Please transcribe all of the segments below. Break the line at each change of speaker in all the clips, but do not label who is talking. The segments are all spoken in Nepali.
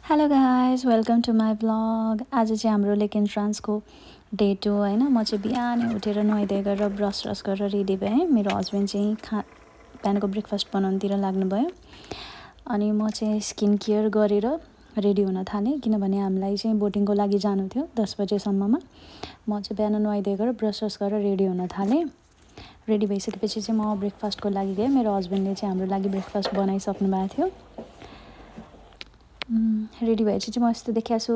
Hello guys welcome to my blog. आज चाहिँ हाम्रो लेक एन्ट्रान्सको डे 2 होइन। म चाहिँ बिहानै उठेर नुहाइधुवाइ गरेर ब्रस गरेर रेडी भएँ। मेरो हस्बेन्ड चाहिँ बिहानको ब्रेकफास्ट बनाउनुतिर लाग्नुभयो अनि म चाहिँ स्किन केयर गरेर रेडी हुन थालेँ, किनभने हामीलाई चाहिँ बोटिङको लागि जानु थियो 10 बजेसम्ममा। म चाहिँ बिहान नुहाइधुवाइ गरेर ब्रस गरेर रेडी हुन थालेँ। रेडी भइसकेपछि चाहिँ म ब्रेकफास्टको लागि गएँ। मेरो हस्बेन्डले चाहिँ हाम्रो लागि ब्रेकफास्ट बनाइसक्नु भएको थियो। रेडी भएपछि चाहिँ म यस्तो देखिया छु।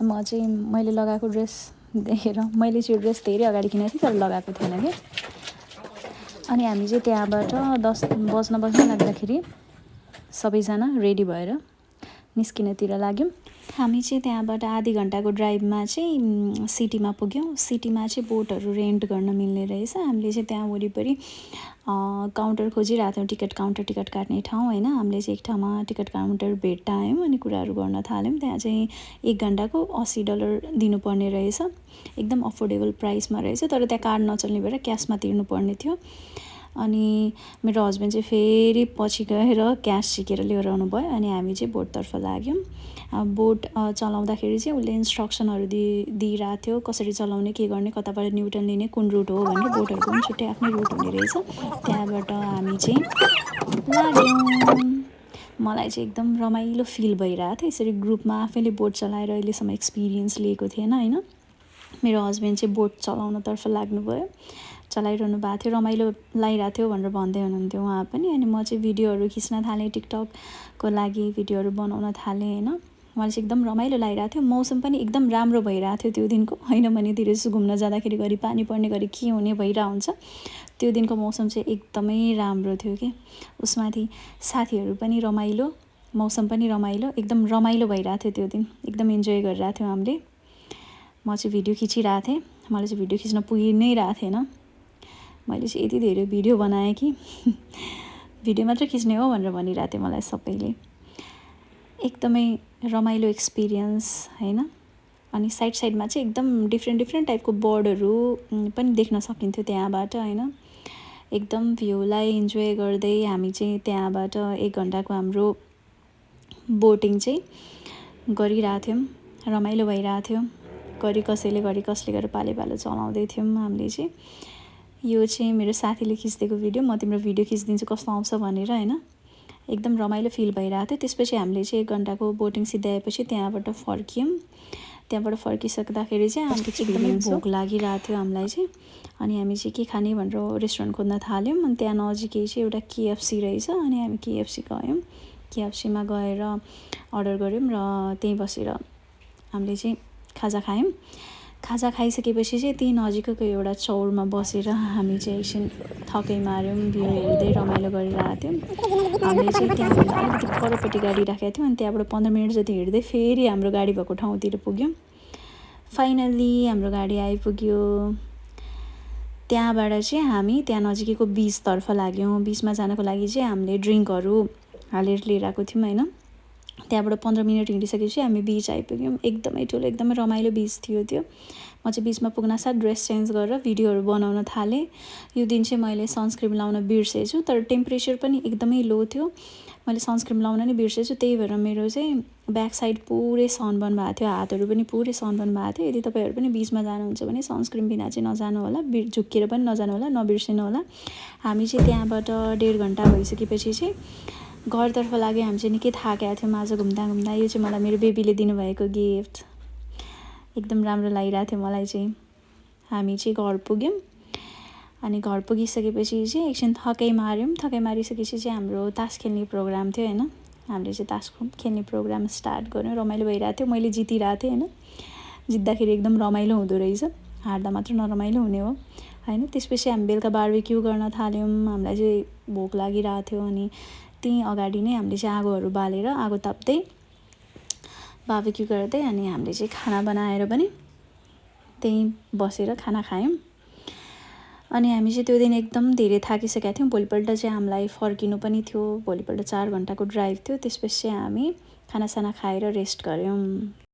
म चाहिँ मैले लगाएको ड्रेस देखेर मैले चाहिँ यो ड्रेस धेरै अगाडि किनेको थिएँ तर लगाएको थिएन कि। अनि हामी चाहिँ त्यहाँबाट 10 बज्न लाग्दाखेरि सबैजना रेडी भएर निस्किनेतिर लाग्यौँ। हामी चाहिँ त्यहाँबाट आधी घन्टाको ड्राइभमा चाहिँ सिटीमा पुग्यौँ। सिटीमा चाहिँ बोटहरू रेन्ट गर्न मिल्ने रहेछ। हामीले चाहिँ त्यहाँ वरिपरि काउन्टर खोजिरहेको थियौँ, टिकट काट्ने ठाउँ होइन। हामीले चाहिँ एक ठाउँमा टिकट काउन्टर भेट्टायौँ अनि कुराहरू गर्न थाल्यौँ। त्यहाँ चाहिँ 1 घन्टाको $80 दिनुपर्ने रहेछ। एकदम अफोर्डेबल प्राइसमा रहेछ, तर त्यहाँ कार्ड नचल्ने भएर क्यासमा तिर्नुपर्ने थियो। अनि मेरो हस्बेन्ड चाहिँ फेरि पछि गएर क्यास सिकेर लिएर आउनुभयो अनि हामी चाहिँ बोटतर्फ लाग्यौँ। बोट चलाउँदाखेरि चाहिँ उसले इन्स्ट्रक्सनहरू दिइरहेको थियो, कसरी चलाउने, के गर्ने, कताबाट न्युटन लिने, कुन रुट हो भनेर। बोटहरूको पनि छुट्टै आफ्नै रुट हुने रहेछ। त्यहाँबाट हामी चाहिँ लाग्यौँ। मलाई चाहिँ एकदम रमाइलो फिल भइरहेको थियो। यसरी ग्रुपमा आफैले बोट चलाएर अहिलेसम्म एक्सपिरियन्स लिएको थिएन होइन। मेरो हस्बेन्ड चाहिँ बोट चलाउनतर्फ लाग्नुभयो, चलाइरहनु भएको थियो, रमाइलो लागिरहेको थियो भनेर भन्दै हुनुहुन्थ्यो उहाँ पनि। अनि म चाहिँ भिडियोहरू खिच्न थालेँ, टिकटकको लागि भिडियोहरू बनाउन थालेँ होइन। मलाई चाहिँ एकदम रमाइलो लागिरहेको थियो। मौसम पनि एकदम राम्रो भइरहेको थियो त्यो दिनको, होइन भने धेरै जस्तो घुम्न जाँदाखेरि घरि पानी पर्ने गरी के हुने भइरहेको हुन्छ। त्यो दिनको मौसम चाहिँ एकदमै राम्रो थियो कि। उसमाथि साथीहरू पनि रमाइलो, मौसम पनि रमाइलो, एकदम रमाइलो भइरहेको थियो त्यो दिन। एकदम इन्जोय गरिरहेको थियौँ हामीले। म चाहिँ भिडियो खिचिरहेको थिएँ। मलाई चाहिँ भिडियो खिच्न पुगि नै रहेको थिएन। मैले चाहिँ यति धेरै भिडियो बनाएँ कि भिडियो मात्र खिच्ने हो भनेर भनिरहेको थियो मलाई सबैले। एकदमै रमाइलो एक्सपिरियन्स होइन। अनि साइडमा चाहिँ एकदम डिफ्रेन्ट टाइपको बर्डहरू पनि देख्न सकिन्थ्यो त्यहाँबाट होइन। एकदम भ्यूलाई इन्जोय गर्दै हामी चाहिँ त्यहाँबाट 1 घन्टाको हाम्रो बोटिङ चाहिँ गरिरहेको थियौँ। रमाइलो भइरहेको थियो। घरि कसैले गरेर पालो चलाउँदै थियौँ हामीले चाहिँ। यो चाहिँ मेरो साथीले खिचिदिएको भिडियो। म तिम्रो भिडियो खिचिदिन्छु कस्तो आउँछ भनेर होइन। एकदम रमाइलो फिल भइरहेको थियो। त्यसपछि हामीले चाहिँ 1 घन्टाको बोटिङ सिध्याएपछि त्यहाँबाट फर्क्यौँ। त्यहाँबाट फर्किसक्दाखेरि चाहिँ हामीले चाहिँ एकदमै भोक लागिरहेको थियो हामीलाई चाहिँ। अनि हामी चाहिँ के खाने भनेर रेस्टुरेन्ट खोज्न थाल्यौँ। अनि त्यहाँ नजिकै चाहिँ एउटा KFC रहेछ अनि हामी KFC गयौँ। KFCमा गएर अर्डर गऱ्यौँ र त्यहीँ बसेर हामीले चाहिँ खाजा खायौँ। खाजा खाइसकेपछि चाहिँ त्यही नजिकैको एउटा चौरमा बसेर हामी चाहिँ एकछिन थकै मार्यौँ, भ्यू हेर्दै रमाइलो गरिरहेको थियौँ। हामीले चाहिँ त्यहाँभन्दा अलिकति परपट्टि गाडी राखेको थियौँ अनि त्यहाँबाट 15 मिनट जति हिँड्दै फेरि हाम्रो गाडी भएको ठाउँतिर पुग्यौँ। फाइनल्ली हाम्रो गाडी आइपुग्यो। त्यहाँबाट चाहिँ हामी त्यहाँ नजिकैको बिचतर्फ लाग्यौँ। बिचमा जानको लागि चाहिँ हामीले ड्रिङ्कहरू हालेर लिएर आएको थियौँ होइन। त्यहाँबाट 15 मिनट हिँडिसकेपछि हामी बिच आइपुग्यौँ। एकदमै ठुलो, एकदमै रमाइलो बिच थियो त्यो। म चाहिँ बिचमा पुग्नासाथ ड्रेस चेन्ज गरेर भिडियोहरू बनाउन थालेँ। यो दिन चाहिँ मैले सनस्क्रिन लाउन बिर्सेछु, तर टेम्परेचर पनि एकदमै लो थियो। मैले सनस्क्रिन लाउन नै बिर्सेछु, त्यही भएर मेरो चाहिँ ब्याक साइड पुरै सनबर्न भएको थियो, हातहरू पनि पुरै सनबर्न भएको थियो। यदि तपाईँहरू पनि बिचमा जानुहुन्छ भने सनस्क्रिन बिना चाहिँ नजानु होला, झुक्किएर पनि नजानु होला, नबिर्सिनु होला। हामी चाहिँ त्यहाँबाट 1.5 घन्टा भइसकेपछि चाहिँ घरतर्फ लाग्यो। हामी चाहिँ निकै थाकेका थियौँ आज घुम्दा। यो चाहिँ मलाई मेरो बेबीले दिनुभएको गिफ्ट। एकदम राम्रो लागिरहेको थियो मलाई चाहिँ। हामी चाहिँ घर पुग्यौँ अनि घर पुगिसकेपछि चाहिँ एकछिन थकै मार्यौँ। थकै मारिसकेपछि चाहिँ हाम्रो तास खेल्ने प्रोग्राम थियो होइन। हामीले चाहिँ तास खेल्ने प्रोग्राम स्टार्ट गऱ्यौँ। रमाइलो भइरहेको थियो। मैले जितिरहेको थिएँ होइन। जित्दाखेरि एकदम रमाइलो हुँदो रहेछ, हार्दा मात्र नरमाइलो हुने हो होइन। त्यसपछि हामी बेलुका बार्बिक्यू गर्न थाल्यौँ। हामीलाई चाहिँ भोक लागिरहेको थियो अनि त्यहीँ अगाडि नै हामीले चाहिँ आगोहरू बालेर आगो ताप्दै बार्बिक्यू गर्दै अनि हामीले चाहिँ खाना बनाएर पनि त्यहीँ बसेर खाना खायौँ। अनि हामी चाहिँ त्यो दिन एकदम धेरै थाकिसकेका थियौँ। भोलिपल्ट चाहिँ हामीलाई फर्किनु पनि थियो। भोलिपल्ट 4 घन्टाको ड्राइभ थियो। त्यसपछि चाहिँ हामी खानासाना खाएर रेस्ट गऱ्यौँ।